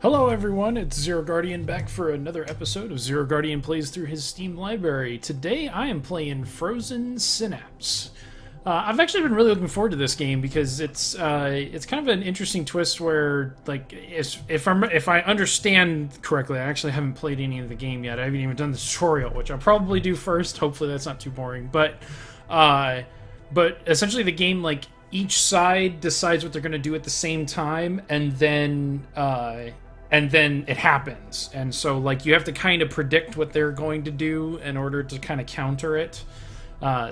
Hello everyone, it's ZeroGuardian back for another episode of ZeroGuardian Plays Through his Steam library. Today I am playing Frozen Synapse. I've actually been really looking forward to this game because it's kind of an interesting twist where, like, if I understand correctly, I actually haven't played any of the game yet. I haven't even done the tutorial, which I'll probably do first. Hopefully that's not too boring. But essentially the game, like, each side decides what they're going to do at the same time, and then it happens. And so, like, you have to kind of predict what they're going to do in order to kind of counter it.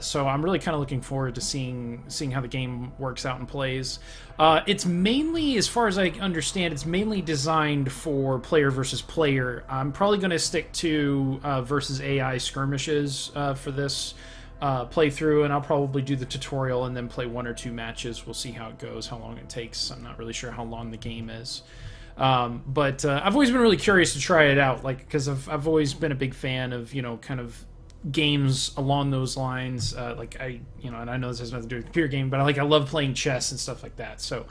So I'm really kind of looking forward to seeing how the game works out and plays. It's mainly, as far as I understand, it's mainly designed for player versus player. I'm probably going to stick to versus AI skirmishes for this playthrough, and I'll probably do the tutorial and then play one or two matches. We'll see how it goes, how long it takes. I'm not really sure how long the game is. But I've always been really curious to try it out, like, because I've always been a big fan of, kind of games along those lines. And I know this has nothing to do with a computer game, but I love playing chess and stuff like that. So,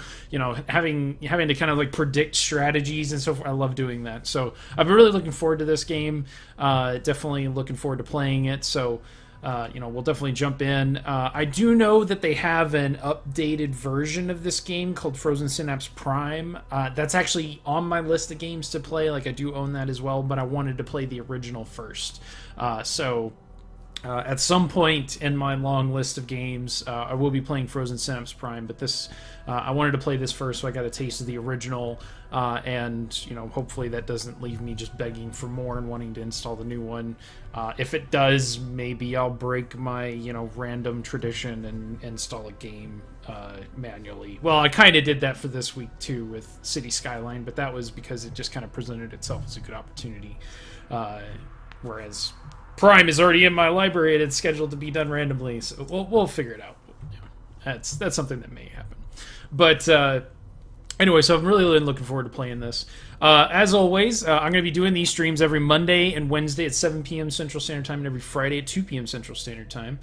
having to kind of like predict strategies and so forth, I love doing that. So I've been really looking forward to this game. Definitely looking forward to playing it. So, we'll definitely jump in. I do know that they have an updated version of this game called Frozen Synapse Prime. That's actually on my list of games to play. Like, I do own that as well, but I wanted to play the original first. At some point in my long list of games, I will be playing Frozen Synapse Prime, but I wanted to play this first, so I got a taste of the original, and hopefully that doesn't leave me just begging for more and wanting to install the new one. If it does, maybe I'll break my random tradition and install a game manually. Well, I kind of did that for this week too with City Skyline, but that was because it just kind of presented itself as a good opportunity, whereas Prime is already in my library and it's scheduled to be done randomly, so we'll figure it out. That's something that may happen. But anyway, so I'm really looking forward to playing this. As always, I'm going to be doing these streams every Monday and Wednesday at 7 p.m. Central Standard Time and every Friday at 2 p.m. Central Standard Time.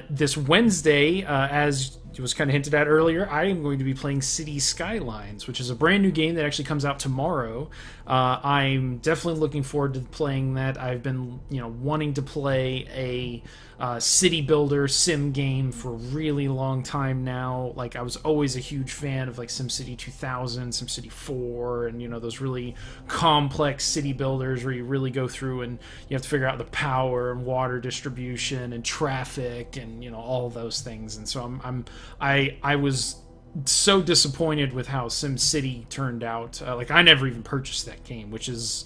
This Wednesday, as was kind of hinted at earlier, I am going to be playing City Skylines, which is a brand new game that actually comes out tomorrow. I'm definitely looking forward to playing that. I've been, wanting to play a city builder sim game for a really long time now. Like, I was always a huge fan of like SimCity 2000, SimCity 4, and those really complex city builders where you really go through and you have to figure out the power and water distribution and traffic and all those things. And so I was so disappointed with how SimCity turned out. I never even purchased that game, which is,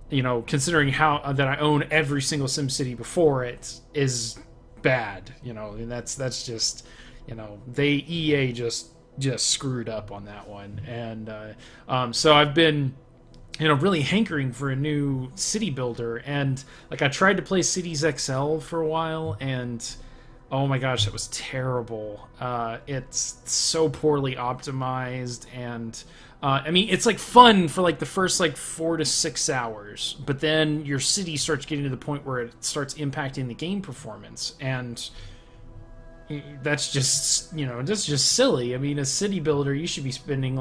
considering how that I own every single SimCity before it, is bad. And that's just, EA just screwed up on that one. And so I've been really hankering for a new city builder, and I tried to play Cities XL for a while, and oh my gosh, that was terrible. It's so poorly optimized, and it's fun for the first 4 to 6 hours, but then your city starts getting to the point where it starts impacting the game performance, and that's just silly. A city builder, you should be spending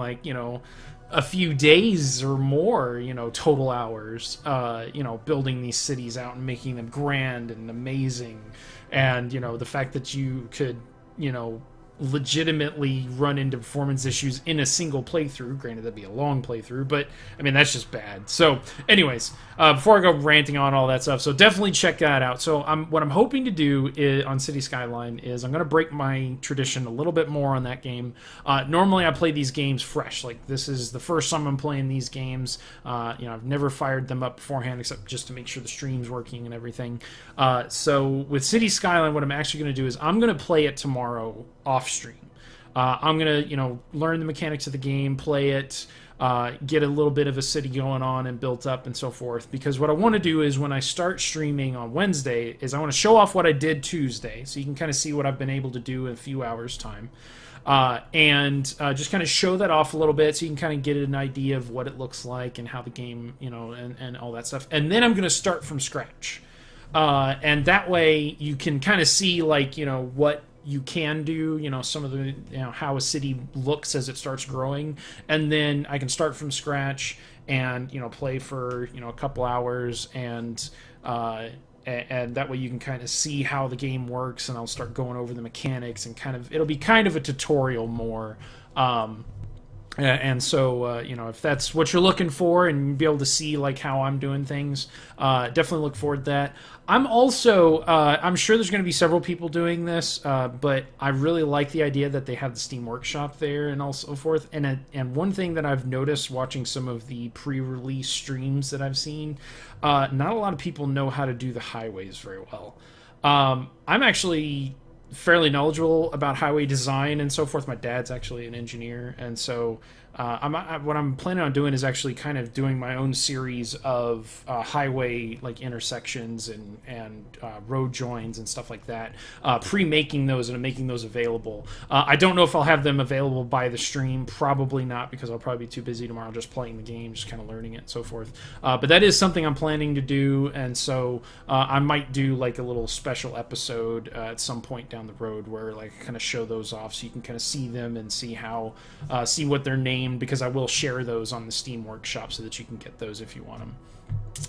a few days or more, total hours, building these cities out and making them grand and amazing. And, the fact that you could, legitimately run into performance issues in a single playthrough. Granted, that'd be a long playthrough, but that's just bad. So anyways, before I go ranting on all that stuff, so definitely check that out. So what I'm hoping to do on City Skyline is I'm going to break my tradition a little bit more on that game. Normally I play these games fresh. This is the first time I'm playing these games. I've never fired them up beforehand except just to make sure the stream's working and everything. So with City Skyline, what I'm actually going to do is I'm going to play it tomorrow off stream. I'm gonna learn the mechanics of the game, play it, get a little bit of a city going on and built up and so forth, because what I want to do is when I start streaming on Wednesday is I want to show off what I did Tuesday, so you can kind of see what I've been able to do in a few hours time, and just kind of show that off a little bit so you can kind of get an idea of what it looks like and how the game, and all that stuff. And then I'm gonna start from scratch, and that way you can kind of see what you can do, some of the, how a city looks as it starts growing, and then I can start from scratch and play for a couple hours, and that way you can kind of see how the game works, and I'll start going over the mechanics, and it'll be kind of a tutorial more. And so, if that's what you're looking for and be able to see like how I'm doing things, definitely look forward to that. I'm also, I'm sure there's going to be several people doing this, but I really like the idea that they have the Steam Workshop there and so forth. And one thing that I've noticed watching some of the pre-release streams that I've seen, not a lot of people know how to do the highways very well. I'm actually fairly knowledgeable about highway design and so forth. My dad's actually an engineer, and so what I'm planning on doing is actually kind of doing my own series of highway like intersections and road joins and stuff like that, pre-making those and making those available. I don't know if I'll have them available by the stream. Probably not, because I'll probably be too busy tomorrow just playing the game, just kind of learning it and so forth. But that is something I'm planning to do, and so I might do like a little special episode at some point down the road where like kind of show those off, so you can kind of see them and see how see what they're named, because I will share those on the Steam Workshop so that you can get those if you want them.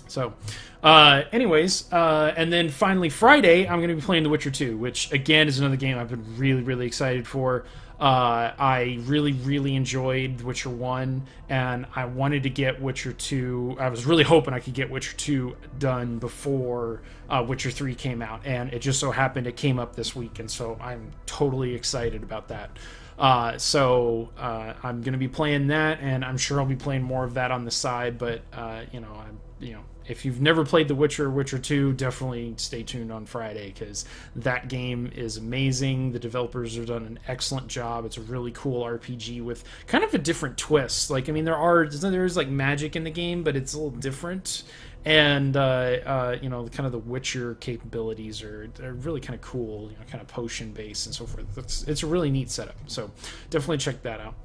So, anyways, and then finally Friday, I'm going to be playing The Witcher 2, which again is another game I've been really, really excited for. I really, really enjoyed Witcher 1, and I wanted to get Witcher 2. I was really hoping I could get Witcher 2 done before Witcher 3 came out, and it just so happened it came up this week, and so I'm totally excited about that. So I'm going to be playing that, and I'm sure I'll be playing more of that on the side, but if you've never played The Witcher, Witcher 2, definitely stay tuned on Friday, because that game is amazing. The developers have done an excellent job. It's a really cool RPG with kind of a different twist. Like, I mean, there's like magic in the game, but it's a little different. And, kind of the Witcher capabilities are really kind of cool, kind of potion-based and so forth. It's a really neat setup, so definitely check that out.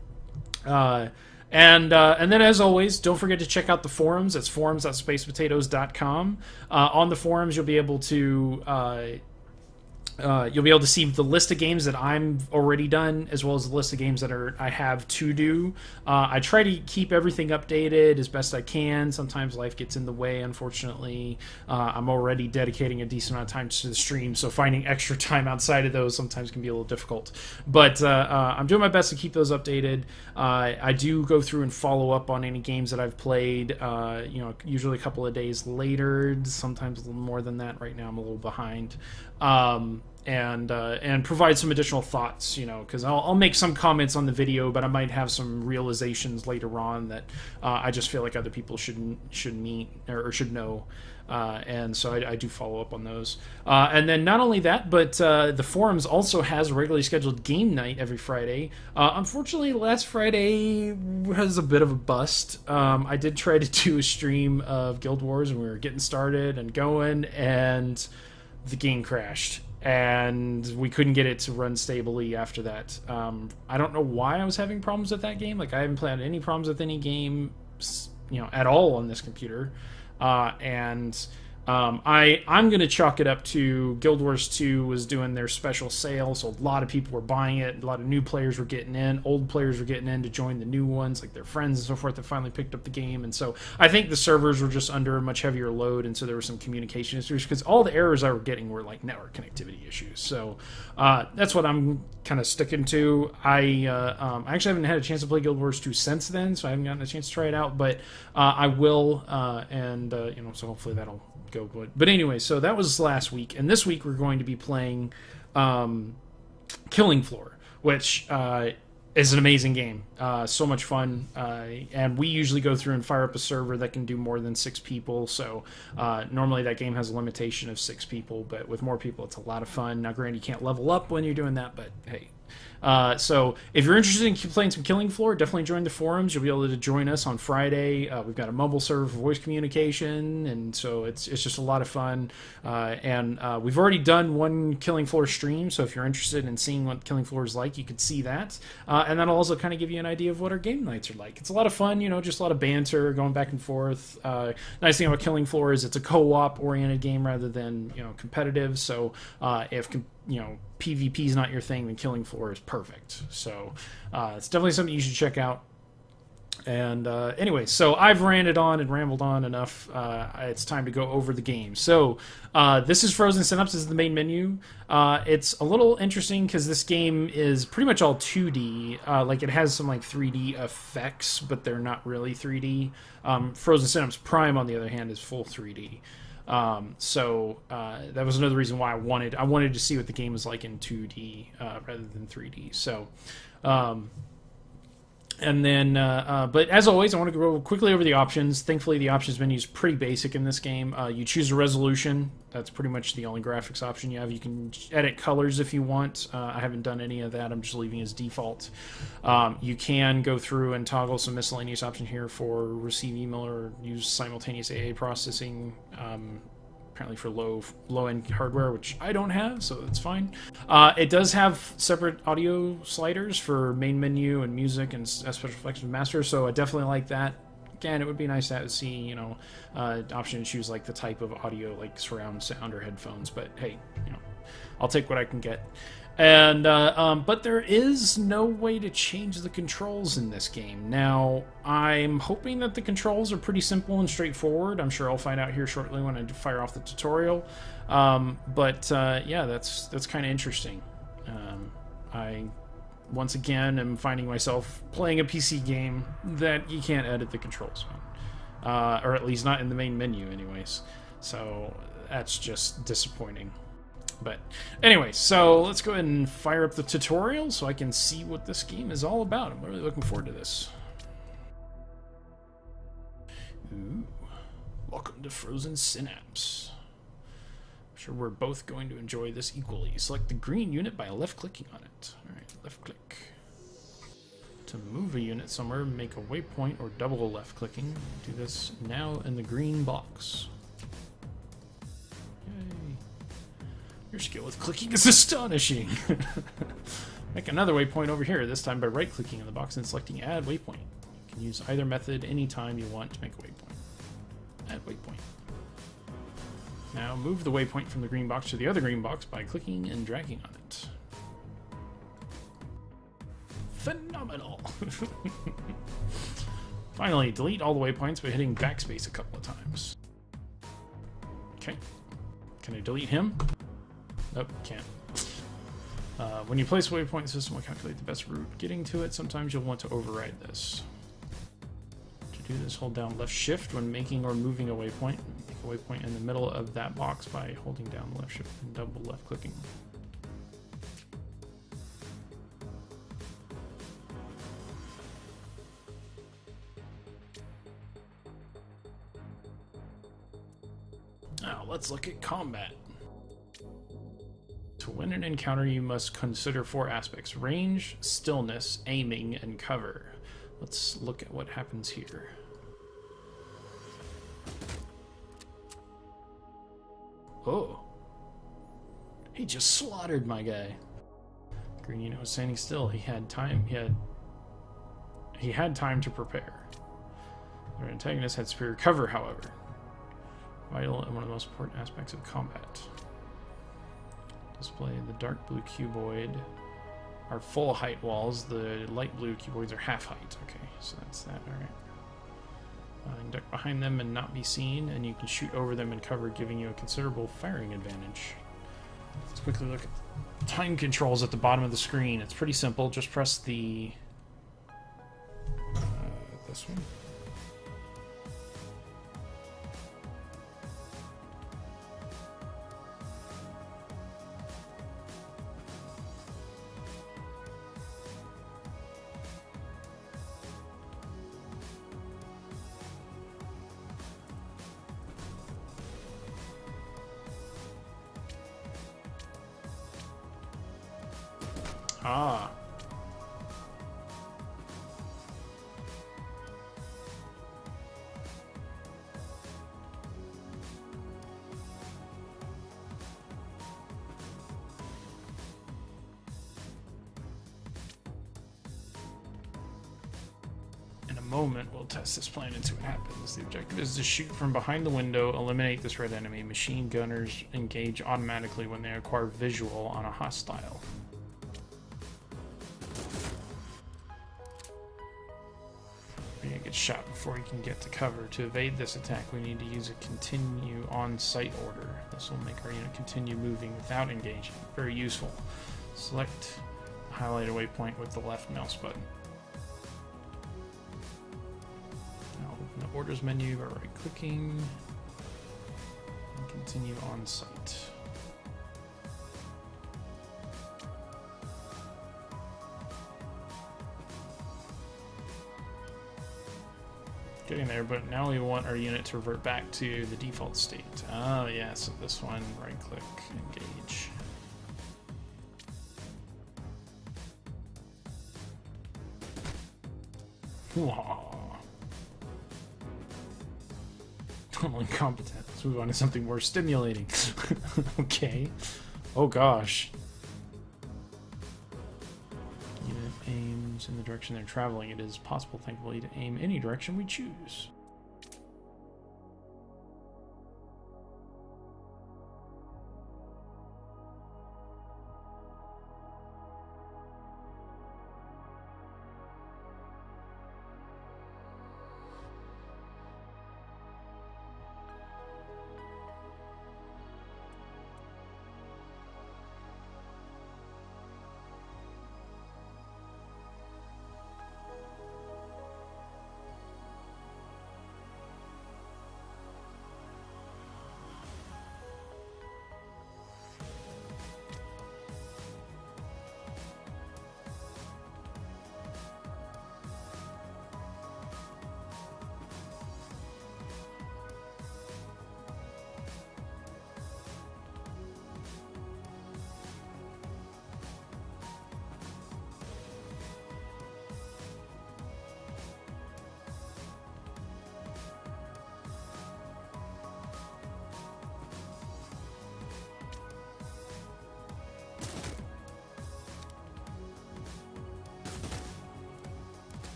And then, as always, don't forget to check out the forums. It's forums.spacepotatoes.com. On the forums, you'll be able to see the list of games that I'm already done, as well as the list of games that I have to do. I try to keep everything updated as best I can. Sometimes life gets in the way, unfortunately. I'm already dedicating a decent amount of time to the stream, so finding extra time outside of those sometimes can be a little difficult. But I'm doing my best to keep those updated. I do go through and follow up on any games that I've played, usually a couple of days later, sometimes a little more than that. Right now I'm a little behind. And provide some additional thoughts, because I'll make some comments on the video, but I might have some realizations later on that I just feel like other people should meet or should know. And so I do follow up on those. And then not only that, but the forums also has a regularly scheduled game night every Friday. Unfortunately, last Friday was a bit of a bust. I did try to do a stream of Guild Wars, and we were getting started and going, and the game crashed. And we couldn't get it to run stably after that. I don't know why I was having problems with that game. Like, I haven't had any problems with any game, at all on this computer. I'm going to chalk it up to Guild Wars 2 was doing their special sale, so a lot of people were buying it. A lot of new players were getting in. Old players were getting in to join the new ones, like their friends and so forth, that finally picked up the game. And so I think the servers were just under a much heavier load, and so there were some communication issues, because all the errors I were getting were like network connectivity issues. So that's what I'm kind of sticking to. I actually haven't had a chance to play Guild Wars 2 since then, so I haven't gotten a chance to try it out, but I will, so hopefully that'll go good. But anyway, so that was last week, and this week we're going to be playing Killing Floor, which is an amazing game. So much fun, and we usually go through and fire up a server that can do more than 6 people, so normally that game has a limitation of 6 people, but with more people it's a lot of fun. Now granted, you can't level up when you're doing that, but hey. So if you're interested in playing some Killing Floor, definitely join the forums. You'll be able to join us on Friday. We've got a mobile server for voice communication, and so it's just a lot of fun. And we've already done one Killing Floor stream, so if you're interested in seeing what Killing Floor is like, you could see that. And that'll also kind of give you an idea of what our game nights are like. It's a lot of fun, just a lot of banter, going back and forth. Nice thing about Killing Floor is it's a co-op oriented game rather than competitive. So if PvP is not your thing, then Killing Floor is perfect. So it's definitely something you should check out. And anyway, so I've ranted on and rambled on enough. It's time to go over the game. So this is Frozen Synapse. This is the main menu. It's a little interesting because this game is pretty much all 2D. Like it has some like 3D effects, but they're not really 3D. Frozen Synapse Prime, on the other hand, is full 3D. So that was another reason why I wanted to see what the game was like in 2D rather than 3D. So. And then, but as always, I want to go quickly over the options. Thankfully, the options menu is pretty basic in this game. You choose a resolution. That's pretty much the only graphics option you have. You can edit colors if you want. I haven't done any of that. I'm just leaving as default. You can go through and toggle some miscellaneous option here for receive email or use simultaneous AA processing. Apparently for low-end hardware, which I don't have, so that's fine. It does have separate audio sliders for main menu and music and special effects and master, so I definitely like that. Again, it would be nice to see, option to choose like the type of audio, like surround sound or headphones, but hey, I'll take what I can get. And but there is no way to change the controls in this game. Now, I'm hoping that the controls are pretty simple and straightforward. I'm sure I'll find out here shortly when I fire off the tutorial. Yeah, that's kind of interesting. I once again am finding myself playing a PC game that you can't edit the controls on, or at least not in the main menu, anyways. So that's just disappointing. But anyway, so let's go ahead and fire up the tutorial so I can see what this game is all about. I'm really looking forward to this. Ooh. Welcome to Frozen Synapse. I'm sure we're both going to enjoy this equally. Select the green unit by left-clicking on it. Alright, left-click. To move a unit somewhere, make a waypoint or double left-clicking. Do this now in the green box. Your skill with clicking is astonishing. Make another waypoint over here, this time by right-clicking in the box and selecting Add Waypoint. You can use either method anytime you want to make a waypoint. Add Waypoint. Now move the waypoint from the green box to the other green box by clicking and dragging on it. Phenomenal! Finally, delete all the waypoints by hitting backspace a couple of times. Okay. Can I delete him? Nope, can't. When you place a waypoint, the system will calculate the best route getting to it. Sometimes you'll want to override this. To do this, hold down left shift when making or moving a waypoint. Make a waypoint in the middle of that box by holding down left shift and double left clicking. Now, let's look at combat. To win an encounter, you must consider 4 aspects: range, stillness, aiming, and cover. Let's look at what happens here. Oh. He just slaughtered my guy. Green unit was standing still. He had time. He had time to prepare. Their antagonist had superior cover, however. Vital and one of the most important aspects of combat. Display the dark blue cuboid are full height walls. The light blue cuboids are half height. Okay, so that's that. All right. Duck behind them and not be seen, and you can shoot over them and cover, giving you a considerable firing advantage. Let's quickly look at time controls at the bottom of the screen. It's pretty simple. Just press the this one. Ah. In a moment, we'll test this plan and see what happens. The objective is to shoot from behind the window, eliminate this red enemy. Machine gunners engage automatically when they acquire visual on a hostile. gets shot before he can get to cover. To evade this attack, we need to use a continue on-site order. This will make our unit continue moving without engaging. Very useful. Select the highlighted waypoint with the left mouse button. Now open the orders menu by right-clicking and continue on-site. Getting there, but now we want our unit to revert back to the default state. Oh yeah, so this one, right click, engage. Whoa. I'm incompetent. Let's move on to something more stimulating. Okay. Oh gosh. Unit aims in the direction they're traveling. It is possible, thankfully, to aim any direction we choose.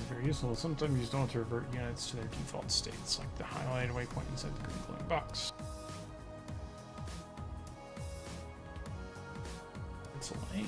Very useful. Sometimes you don't want to revert units to their default states, like the highlighted waypoint inside the green glowing box. It's a light.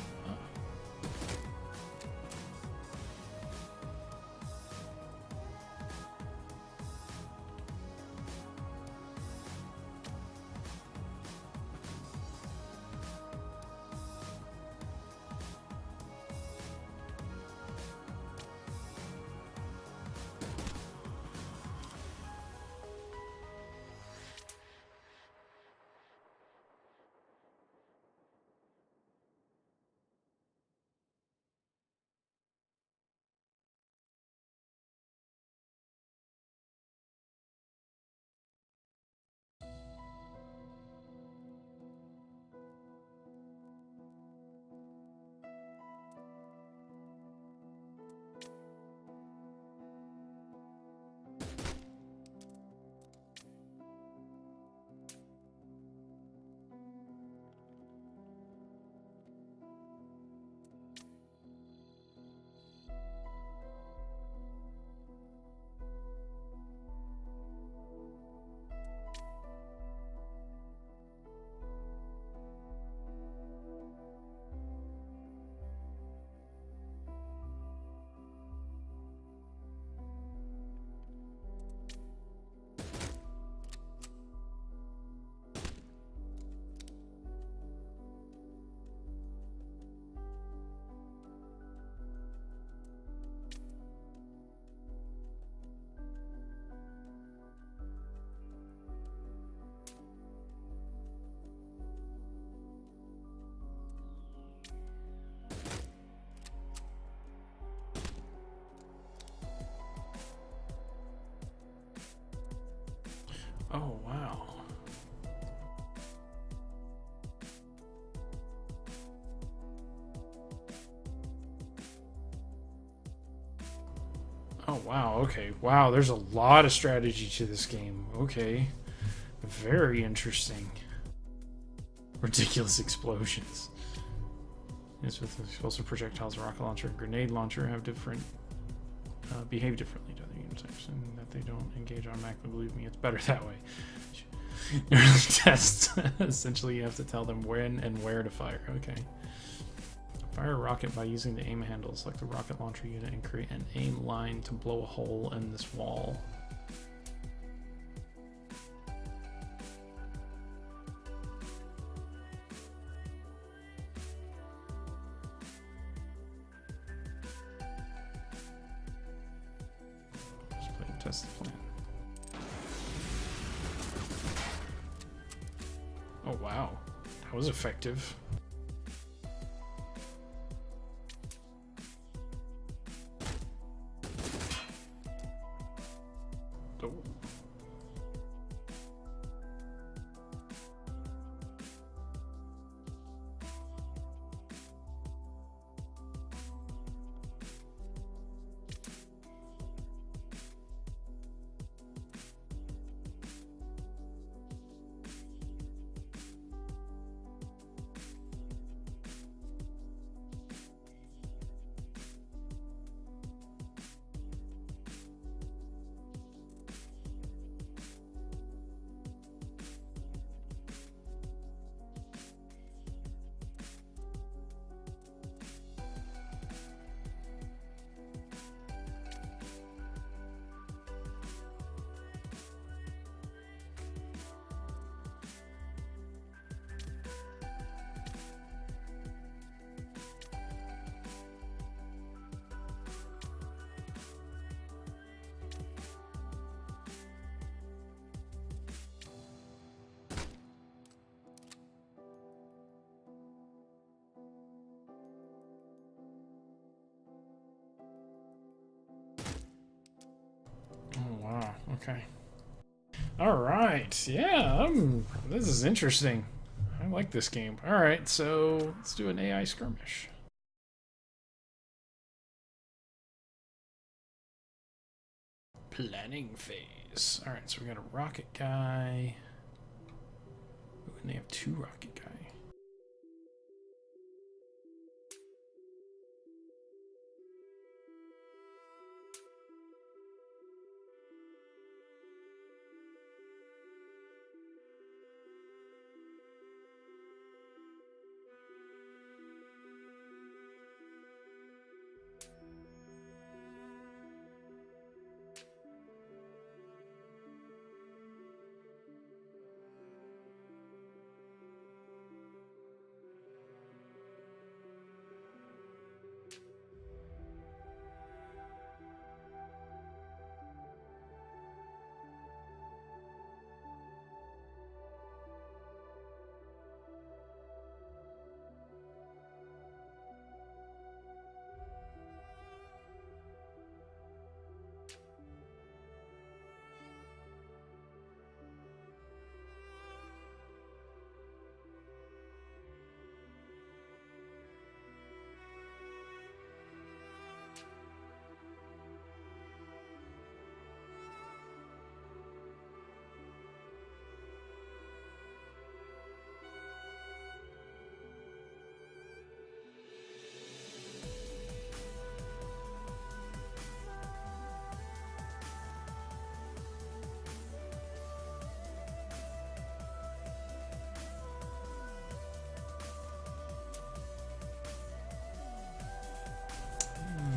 Oh, wow. Oh, wow. Okay. Wow, there's a lot of strategy to this game. Okay. Very interesting. Ridiculous explosions. Yes, with explosive projectiles, rocket launcher, and grenade launcher have different behave differently to other unit types, and that they don't engage automatically. Believe me, it's better that way. Early test. Essentially, you have to tell them when and where to fire. Okay. Fire a rocket by using the aim handle. Select the rocket launcher unit and create an aim line to blow a hole in this wall. Just play and test the plan. Oh wow, that was effective. Oh. Oh wow, okay. Alright, yeah, this is interesting. I like this game. Alright, so let's do an AI skirmish. Planning phase. Alright, so we got a rocket guy. Ooh, and they have two rocket guy.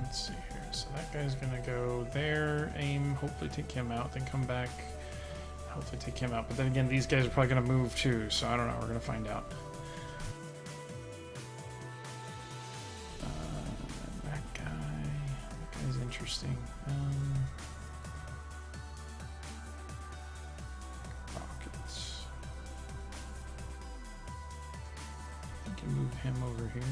Let's see here. So that guy's gonna go there, aim, hopefully take him out, then come back, hopefully take him out. But then again, these guys are probably gonna move too, so I don't know. We're gonna find out. That guy's interesting. Rockets. I can move him over here.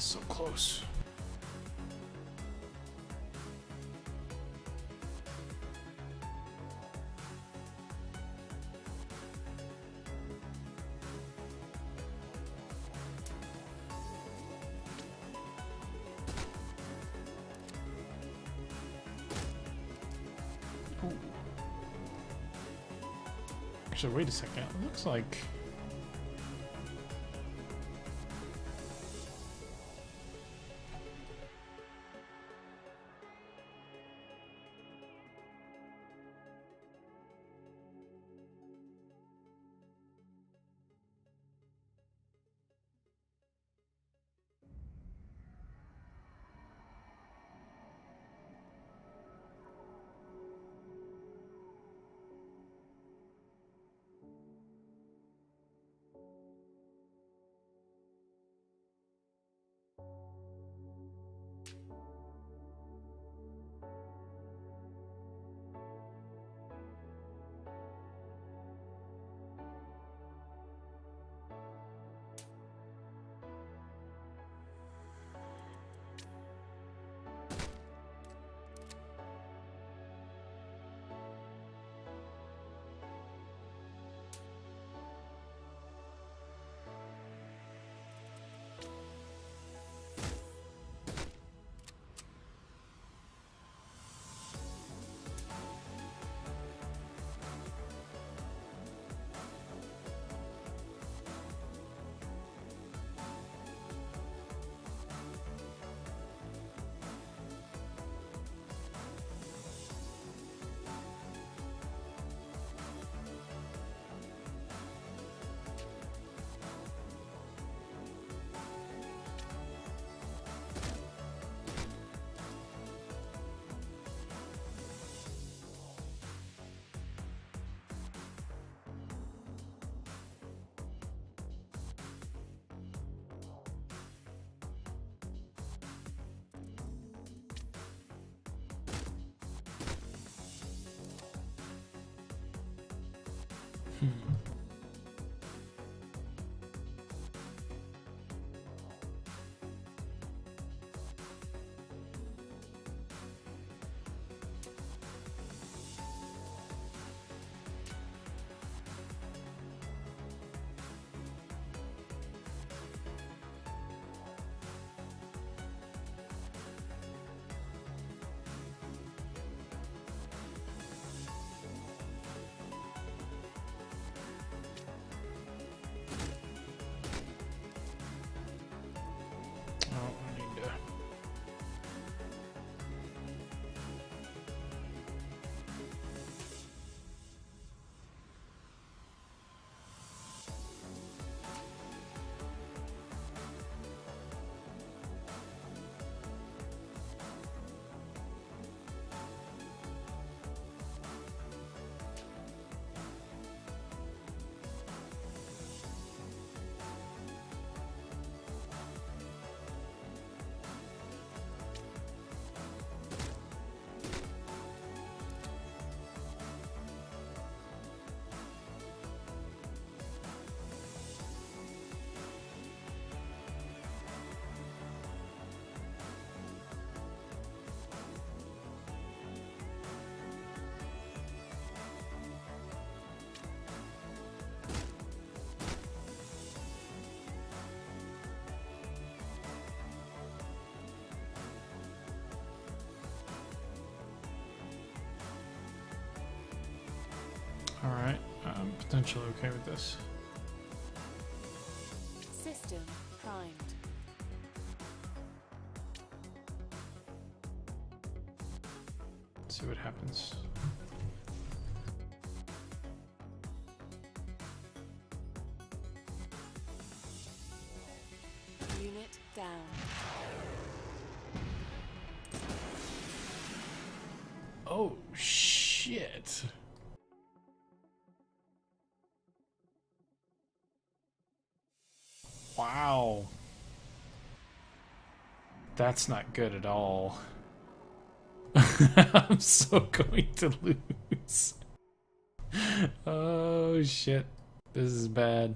So close. Ooh. Actually, wait a second. It looks like... Alright, I'm potentially okay with this. System primed. Let's see what happens. Unit down. Oh, shit. Wow. That's not good at all. I'm so going to lose. Oh, shit. This is bad.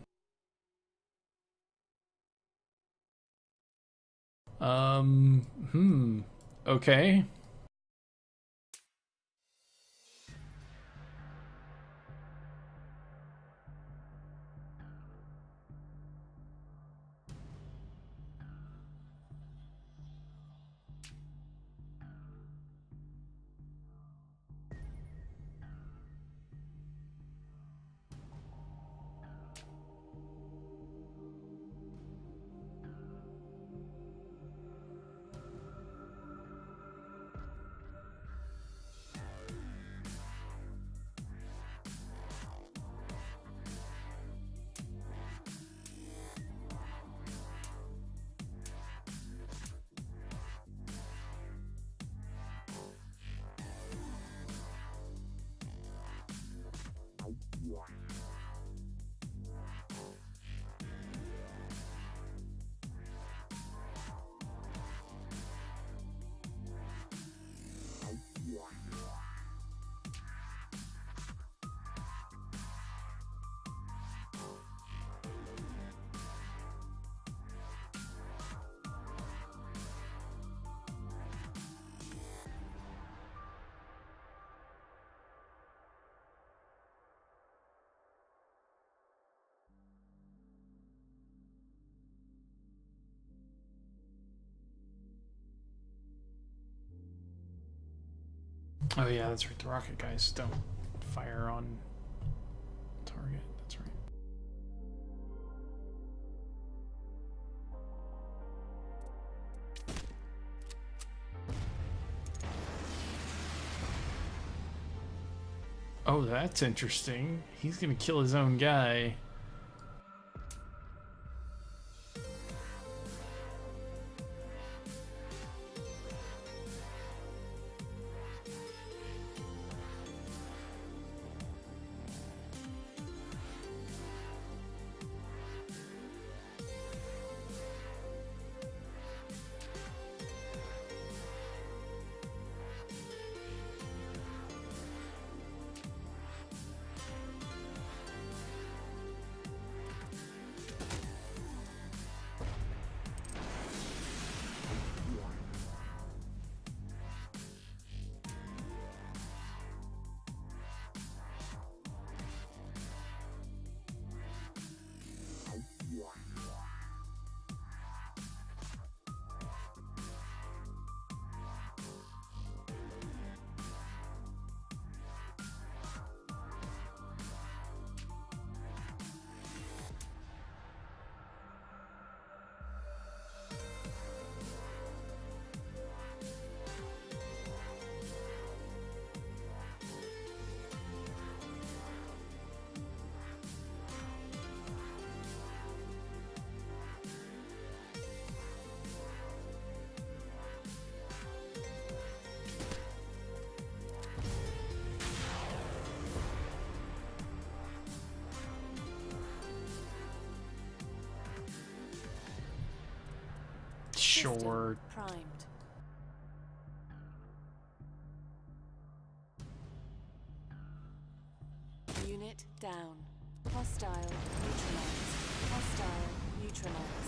Okay. Oh yeah, that's right. The rocket guys don't fire on target. That's right. Oh, that's interesting. He's gonna kill his own guy. Sure. Primed. Unit down. Hostile neutralized. Hostile neutralized.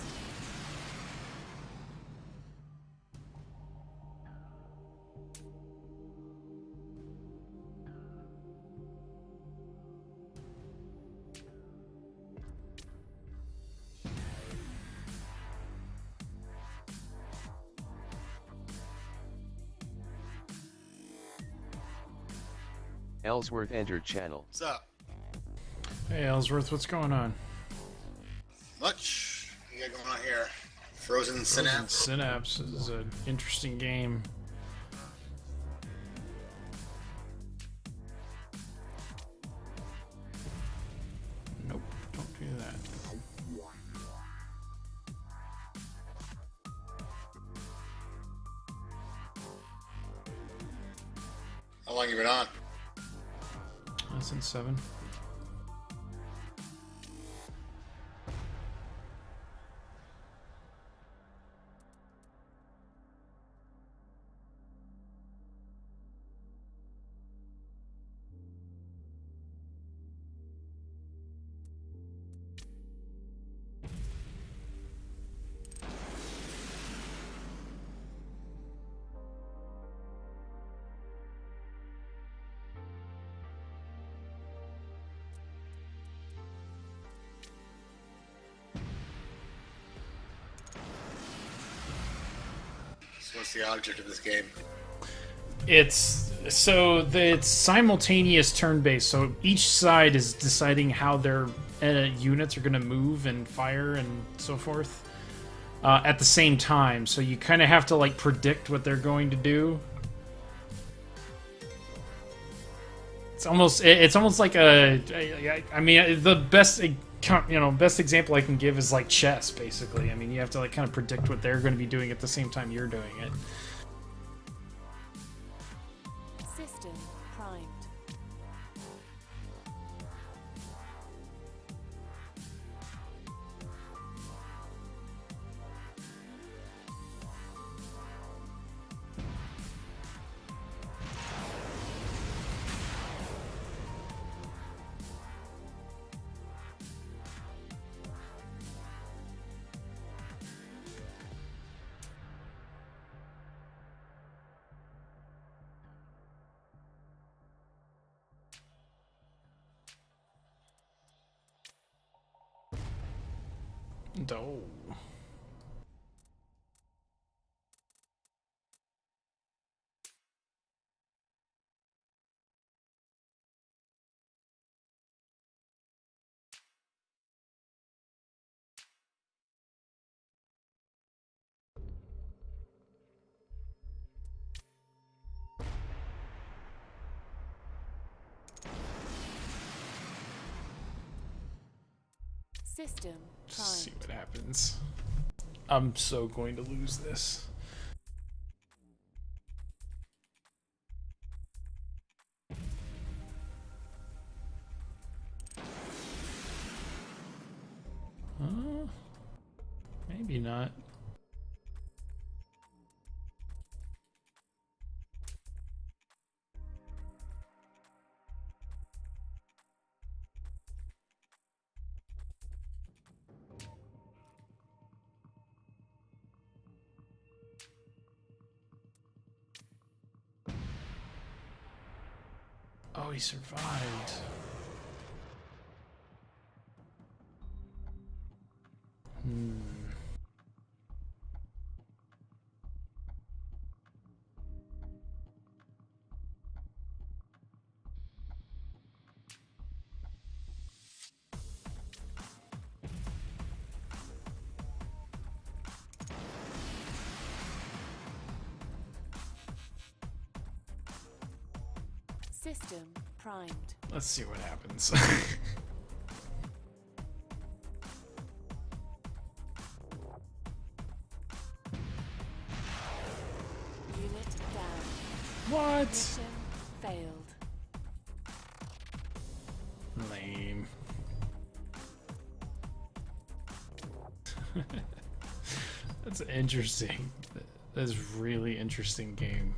Ellsworth entered channel. What's up? Hey, Ellsworth, what's going on? Much? What you got going on here? Frozen Frozen Synapse? Synapse is an interesting game. Nope, don't do that. How long you been on? That's in 7. What's the object of this game? It's simultaneous turn-based, so each side is deciding how their units are going to move and fire and so forth at the same time. So you kind of have to like predict what they're going to do. It's almost like I mean, the best best example I can give is like chess, basically. I mean, you have to like kind of predict what they're going to be doing at the same time you're doing it. System primed. Oh. System Let's see primed. what happens. I'm so going to lose this. Maybe not. Oh, he survived. System primed. Let's see what happens. Unit down. What? Mission failed. Lame. That's interesting. That's a really interesting game.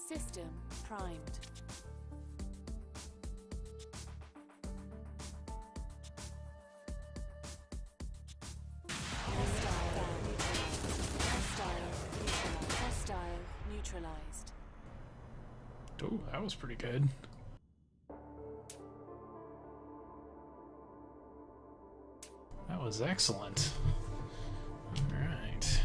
System primed. Hostile neutralized. Oh, that was pretty good. That was excellent. All right.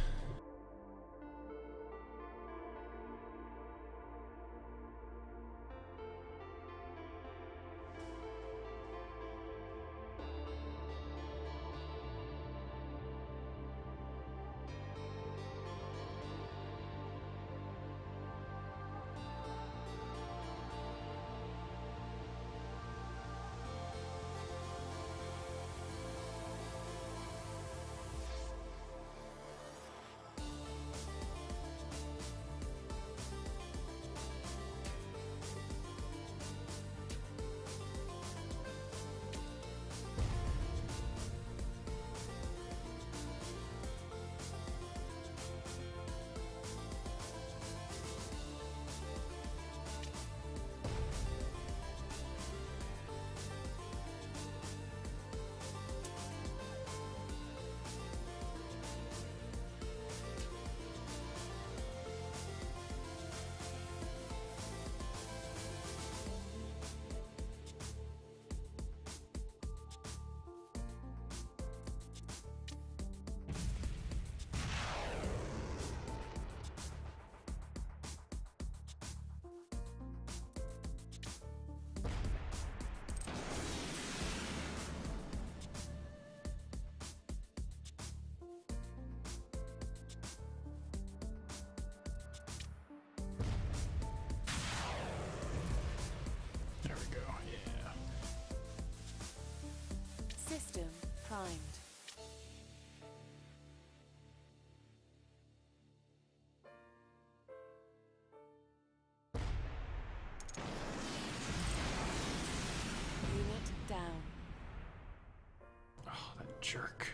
Jerk.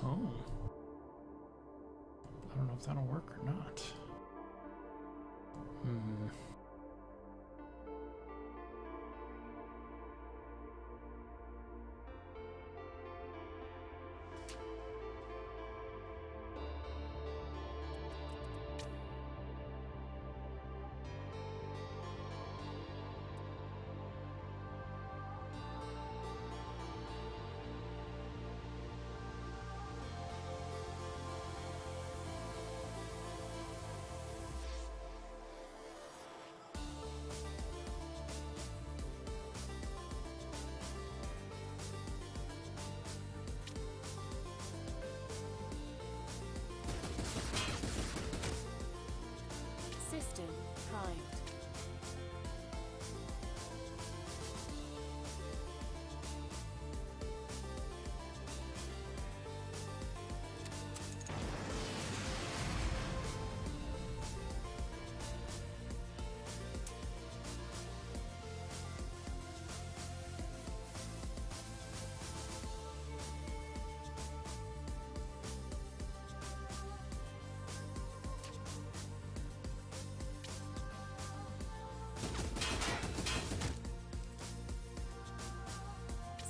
Oh. I don't know if that'll work or not. System primed.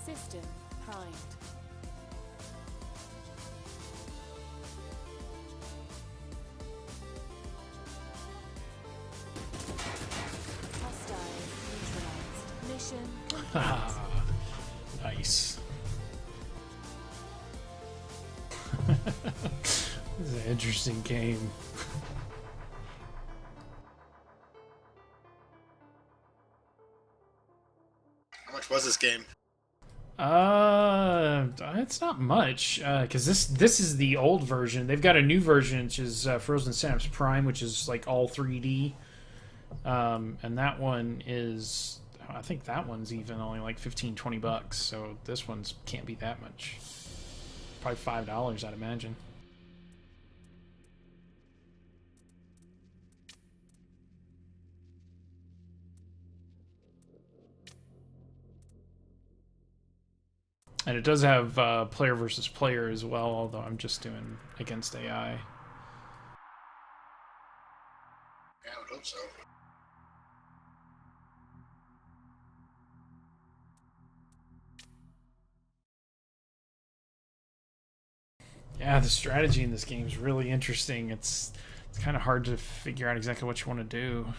System primed. Hostile neutralized. Mission complete. Nice. This is an interesting game. How much was this game? It's not much, because this is the old version. They've got a new version, which is Frozen Synapse Prime, which is like all 3D. And that one is, I think that one's even only like $15-20. So this one's can't be that much. Probably $5, I'd imagine. And it does have player versus player as well, although I'm just doing against AI. Yeah, I would hope so. Yeah, the strategy in this game is really interesting. It's kind of hard to figure out exactly what you want to do.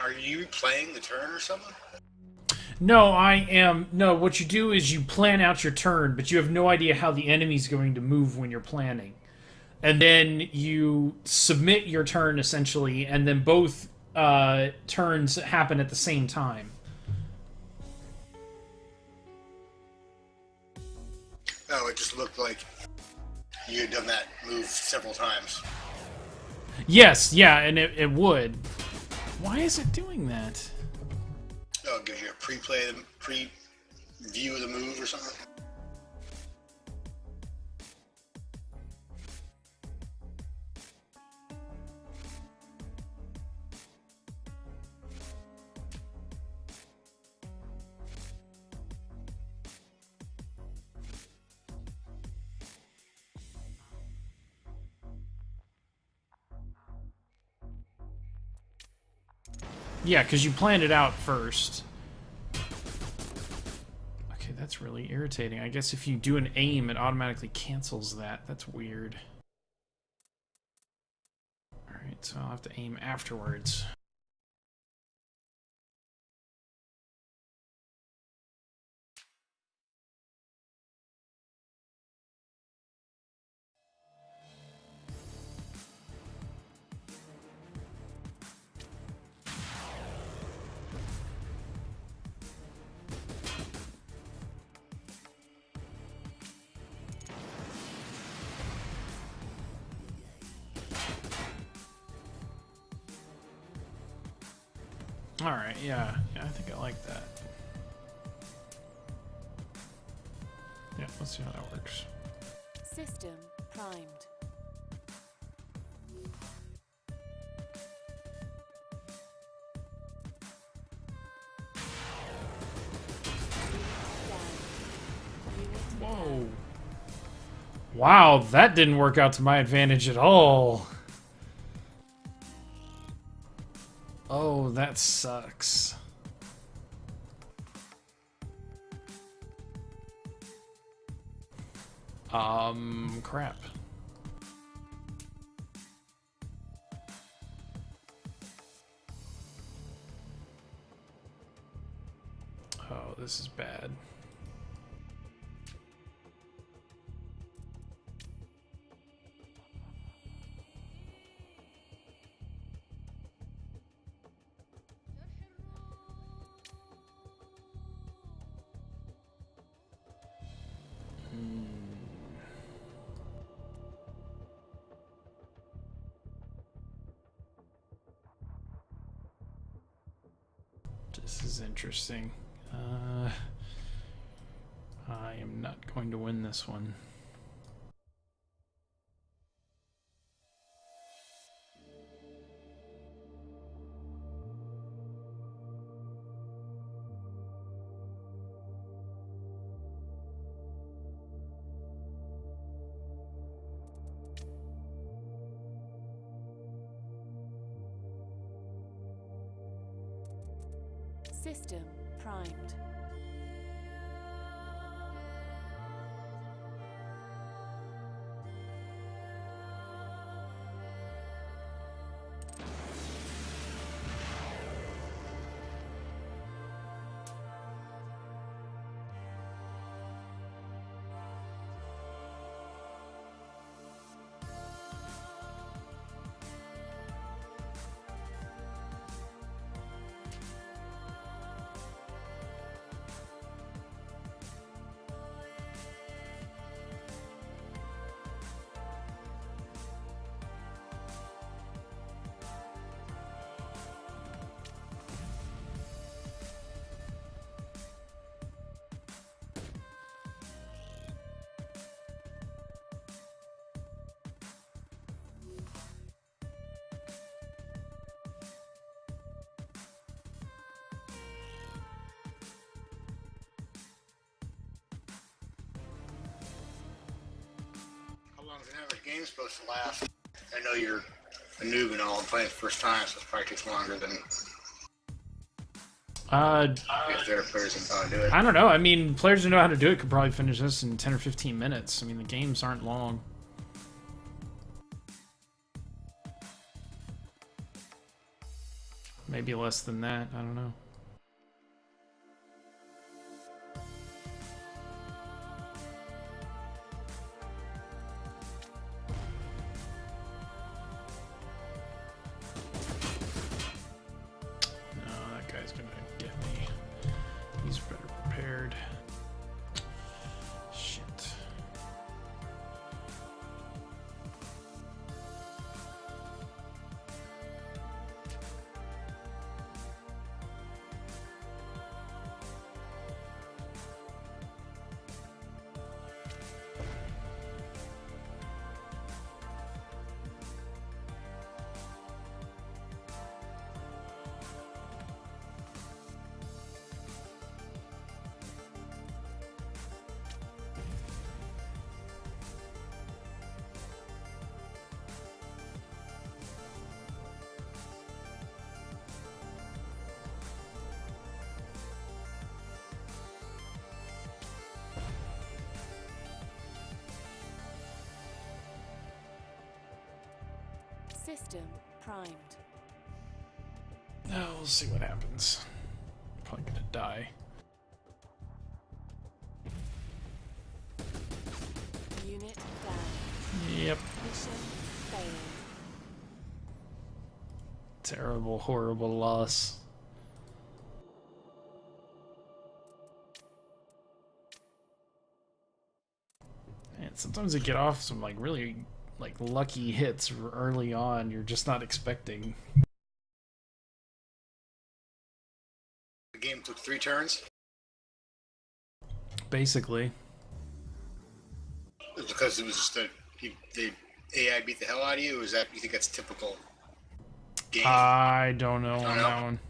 Are you playing the turn or something? No, I am. No, what you do is you plan out your turn, but you have no idea how the enemy's going to move when you're planning. And then you submit your turn, essentially, and then both turns happen at the same time. Oh, it just looked like you had done that move several times. Yes, yeah, and it would. Why is it doing that? Oh, it gives you a preview of the move or something? Yeah, because you planned it out first. Okay, that's really irritating. I guess if you do an aim, it automatically cancels that. That's weird. Alright, so I'll have to aim afterwards. Alright, yeah, I think I like that. Yeah, let's see how that works. System primed. Whoa. Wow, that didn't work out to my advantage at all. Oh, that sucks. Crap. Oh, this is bad. This is interesting. I am not going to win this one. System primed. How long is an average game supposed to last? I know you're a noob and all, and playing it the first time, so it probably takes longer than if there are players that know how to do it. I don't know. I mean, players who know how to do it could probably finish this in 10 or 15 minutes. I mean, the games aren't long. Maybe less than that. I don't know. No, that guy's gonna get me. He's better prepared. Shit. System primed. No, we'll see what happens. Probably gonna die. Unit down. Yep. Mission failed. Terrible, horrible loss. And sometimes they get off some like really like lucky hits early on you're just not expecting. The game took 3 turns. Basically. It was because it was just the AI beat the hell out of you, or is that you think that's typical game? I don't know on know. that one.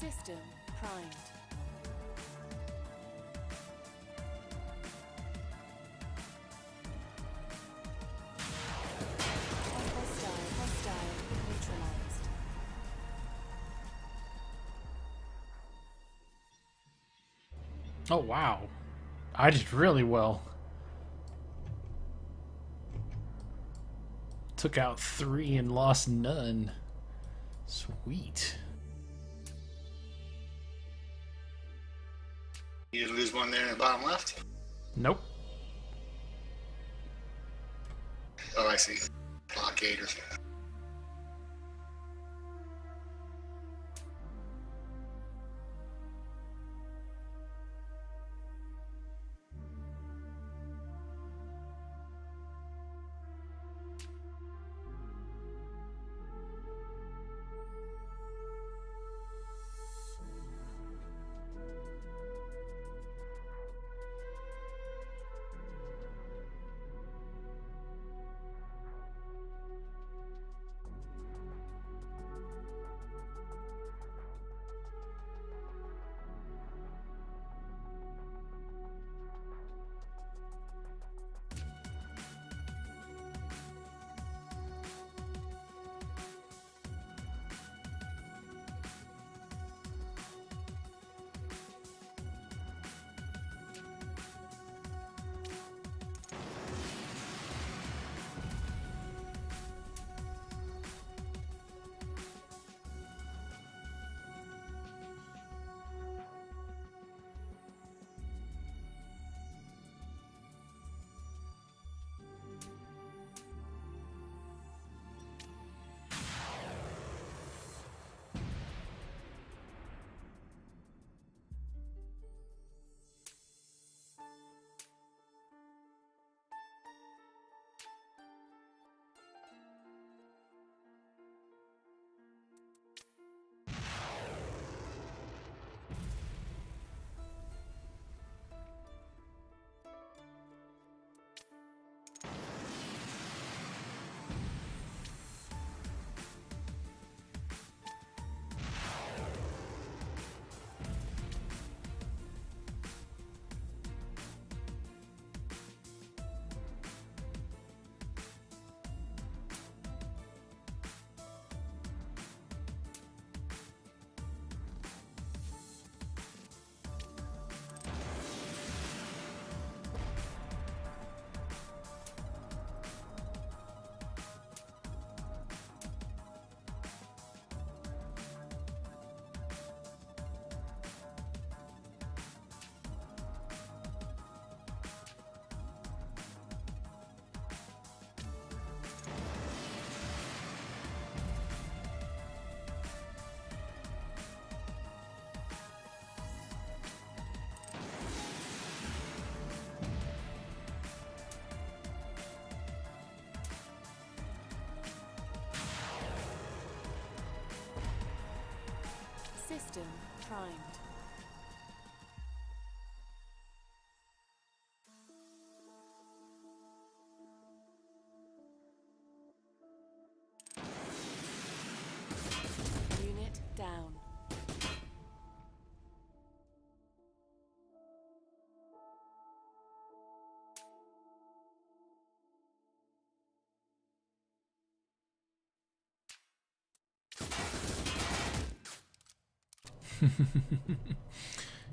System primed. Hostile neutralized. Oh wow. I did really well. Took out 3 and lost none. Sweet. You didn't lose one there in the bottom left? Nope. Oh, I see. Blockade or something. primed. Unit down.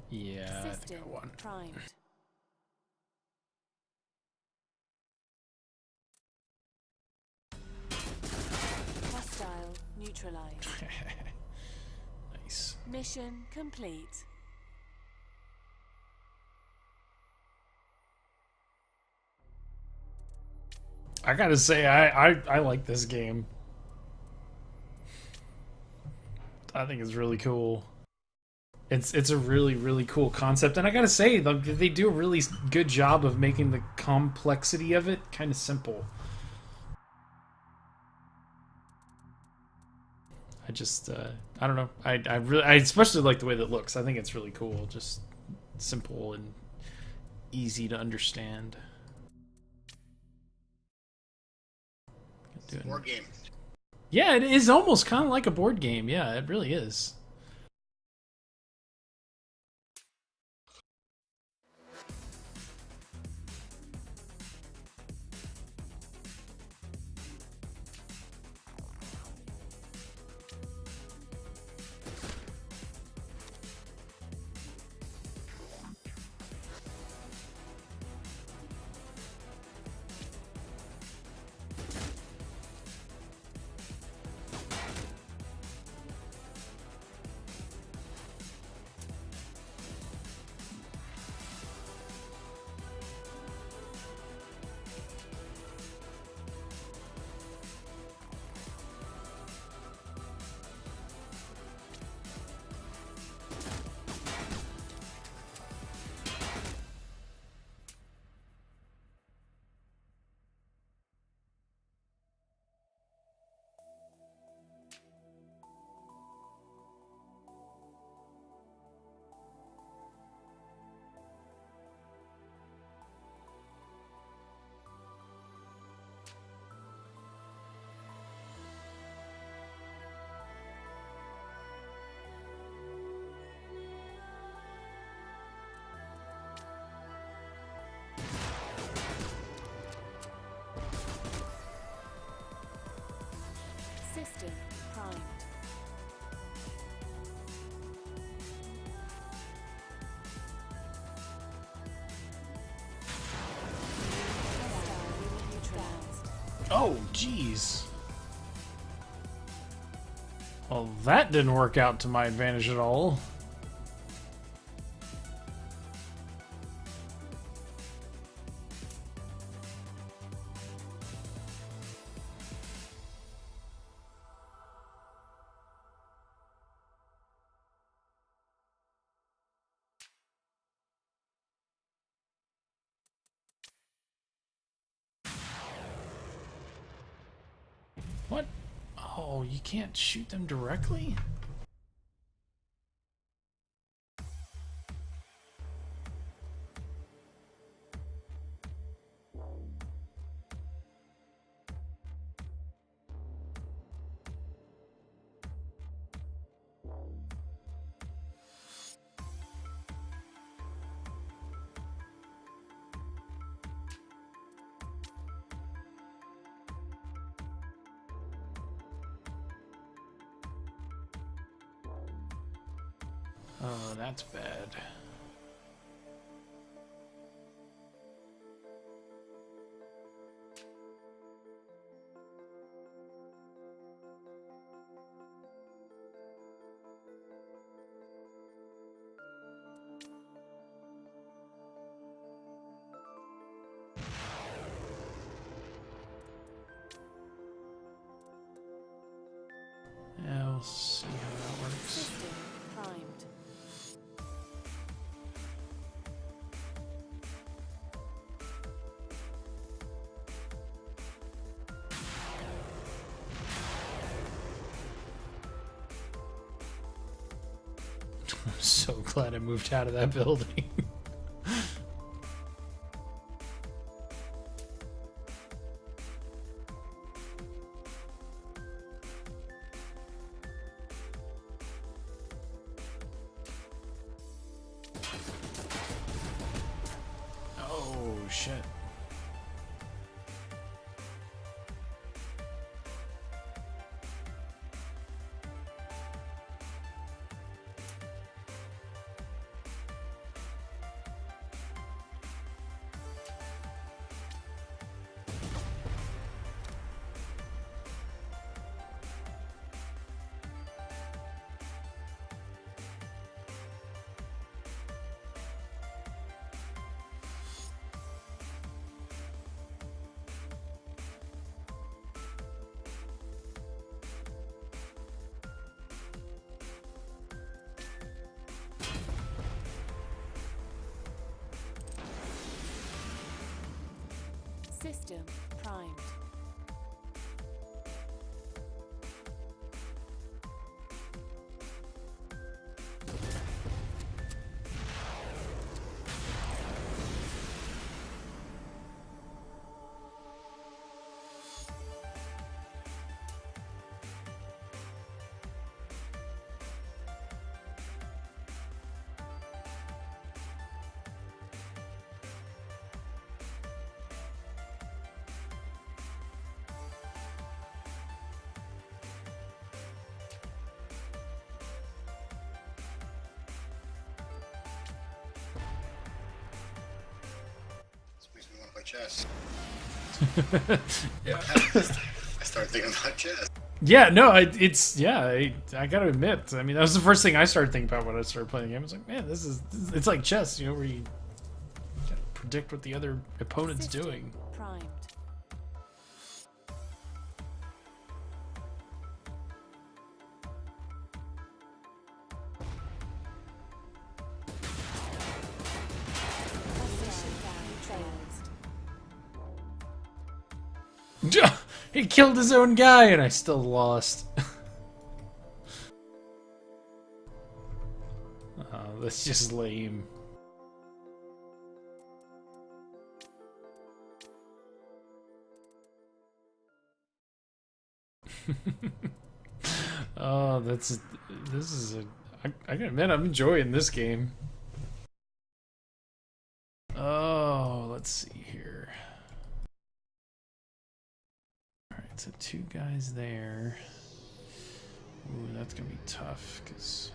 Yeah, I think System I won. primed. Hostile neutralized. Nice. Mission complete. I gotta say, I like this game. I think it's really cool. It's a really cool concept, and I gotta say, they do a really good job of making the complexity of it kind of simple. I just I don't know. I especially like the way that it looks. I think it's really cool. Just simple and easy to understand. Board game. Yeah, it is almost kind of like a board game. Yeah, it really is. System primed. Hostile unit neutralized. Oh, jeez. Well, that didn't work out to my advantage at all. What? Oh, you can't shoot them directly? Oh, that's bad. Yeah, we'll see how that works. System primed. I'm so glad I moved out of that building. Oh, shit. System primed. This makes me want to play chess. Yeah. I started thinking about chess. Yeah, no, I gotta admit, I mean, that was the first thing I started thinking about when I started playing the game. I was like, man, it's like chess, you know, where you gotta predict what the other opponent's System doing. primed. Position neutralized. He killed his own guy, and I still lost. Oh, that's just lame. Oh, this is I gotta admit, I'm enjoying this game. Oh, let's see here. Alright, so 2 guys there. Ooh, that's gonna be tough, because...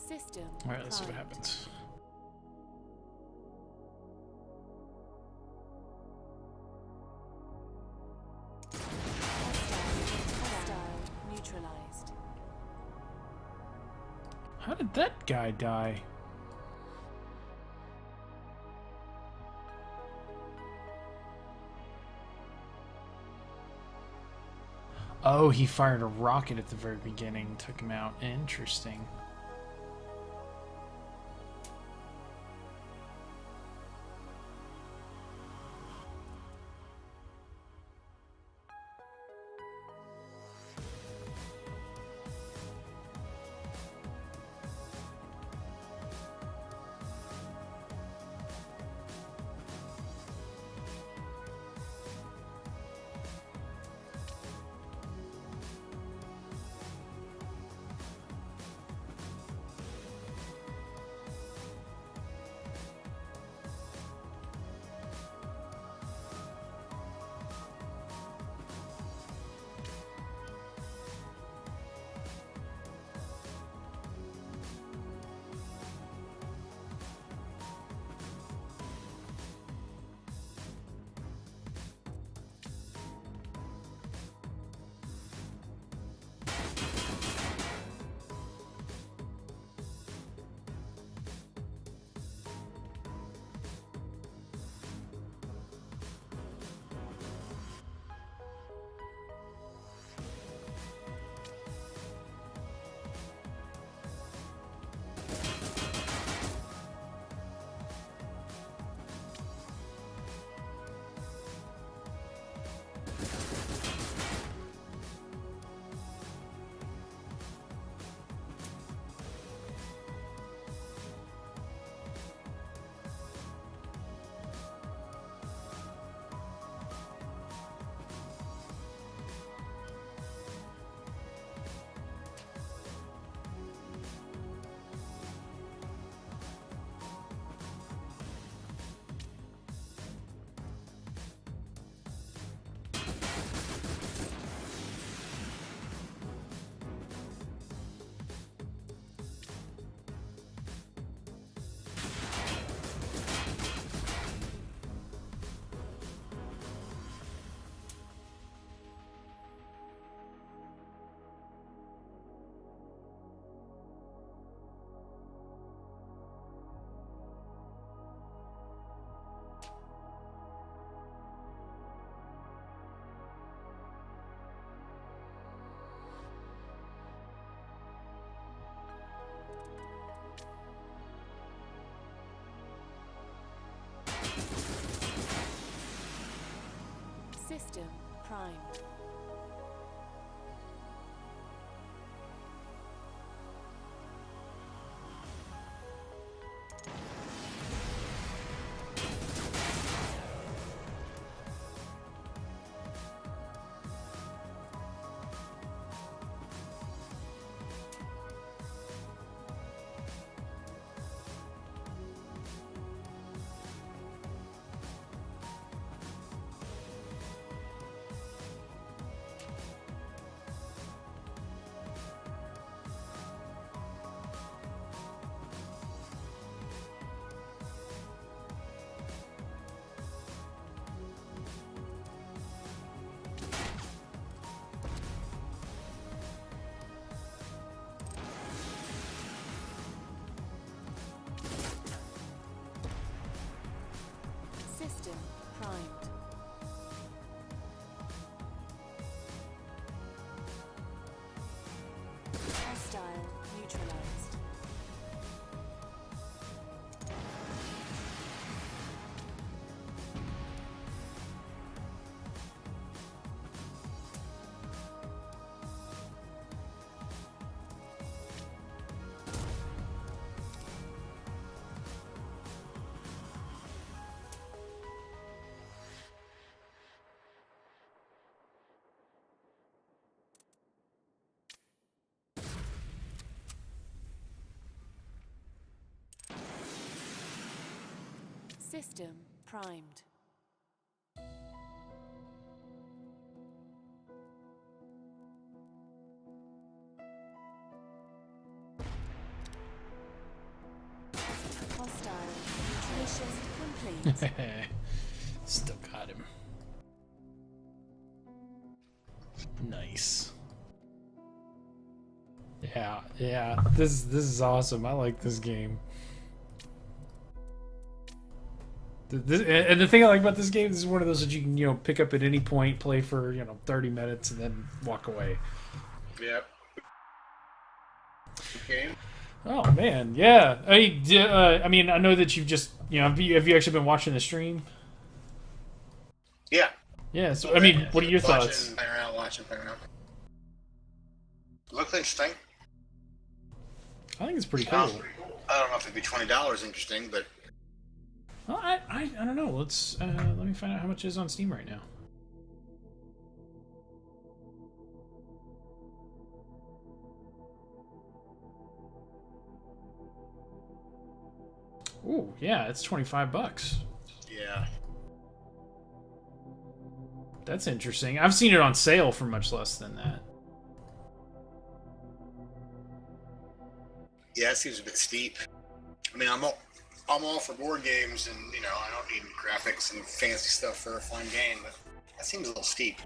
System Alright, let's see what primed. happens. Hostile neutralized. How did that guy die? Oh, he fired a rocket at the very beginning, took him out. Interesting. System primed. System primed. Hostile neutralized. System primed. Hostile mission complete. Still got him. Nice. Yeah. This is awesome. I like this game. And the thing I like about this game, this is one of those that you can, pick up at any point, play for, 30 minutes, and then walk away. Yep. Okay. Oh man, yeah. I mean, I know that you've just, have you actually been watching the stream? Yeah. Yeah. So I mean, what are your thoughts? Watching. Looks interesting. I think it's pretty cool. I don't know if it'd be $20 interesting, but Well, I don't know. Let me find out how much it is on Steam right now. Ooh, yeah, it's $25. yeah. That's interesting. I've seen it on sale for much less than that. Yeah, it seems a bit steep. I mean, I'm all for board games, and I don't need graphics and fancy stuff for a fun game, but that seems a little steep.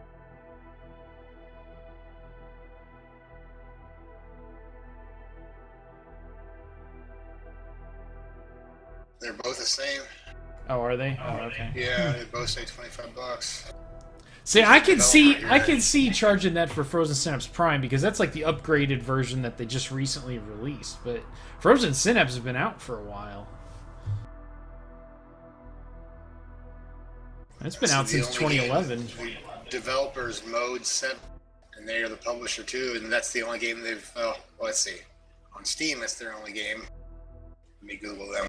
They're both the same. Oh, are they? Oh, okay. Yeah, they both say $25. See, I can see charging that for Frozen Synapse Prime because that's like the upgraded version that they just recently released. But Frozen Synapse has been out for a while. It's been out since 2011. Developers Mode sent, and they are the publisher too, and that's the only game they've. Oh, let's see. On Steam, that's their only game. Let me Google them.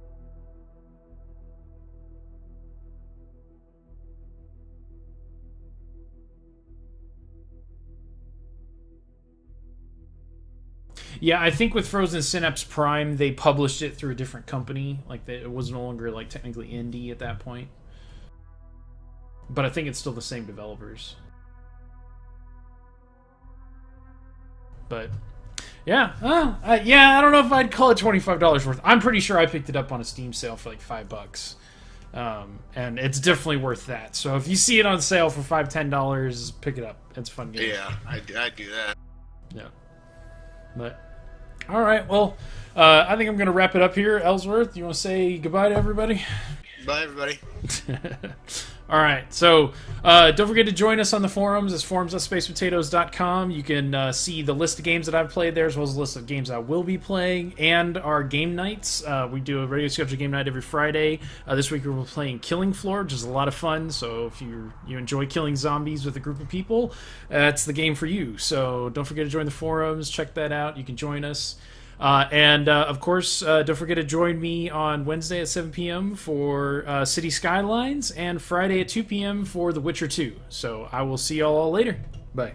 Yeah, I think with Frozen Synapse Prime, they published it through a different company. Like, it was no longer like technically indie at that point. But I think it's still the same developers. But yeah, I don't know if I'd call it $25 worth. I'm pretty sure I picked it up on a Steam sale for like $5. And it's definitely worth that. So if you see it on sale for $5-10, pick it up. It's a fun game. Yeah, I'd do that. Yeah. But all right, well, I think I'm going to wrap it up here. Ellsworth, you want to say goodbye to everybody? Bye, everybody. All right, so don't forget to join us on the forums. It's forums.spacepotatoes.com. You can see the list of games that I've played there, as well as the list of games I will be playing, and our game nights. We do a regular scheduled game night every Friday. This week we're playing Killing Floor, which is a lot of fun. So if you enjoy killing zombies with a group of people, that's the game for you. So don't forget to join the forums. Check that out. You can join us. Of course, don't forget to join me on Wednesday at 7 p.m. for City Skylines and Friday at 2 p.m. for The Witcher 2. So I will see y'all all later. Bye.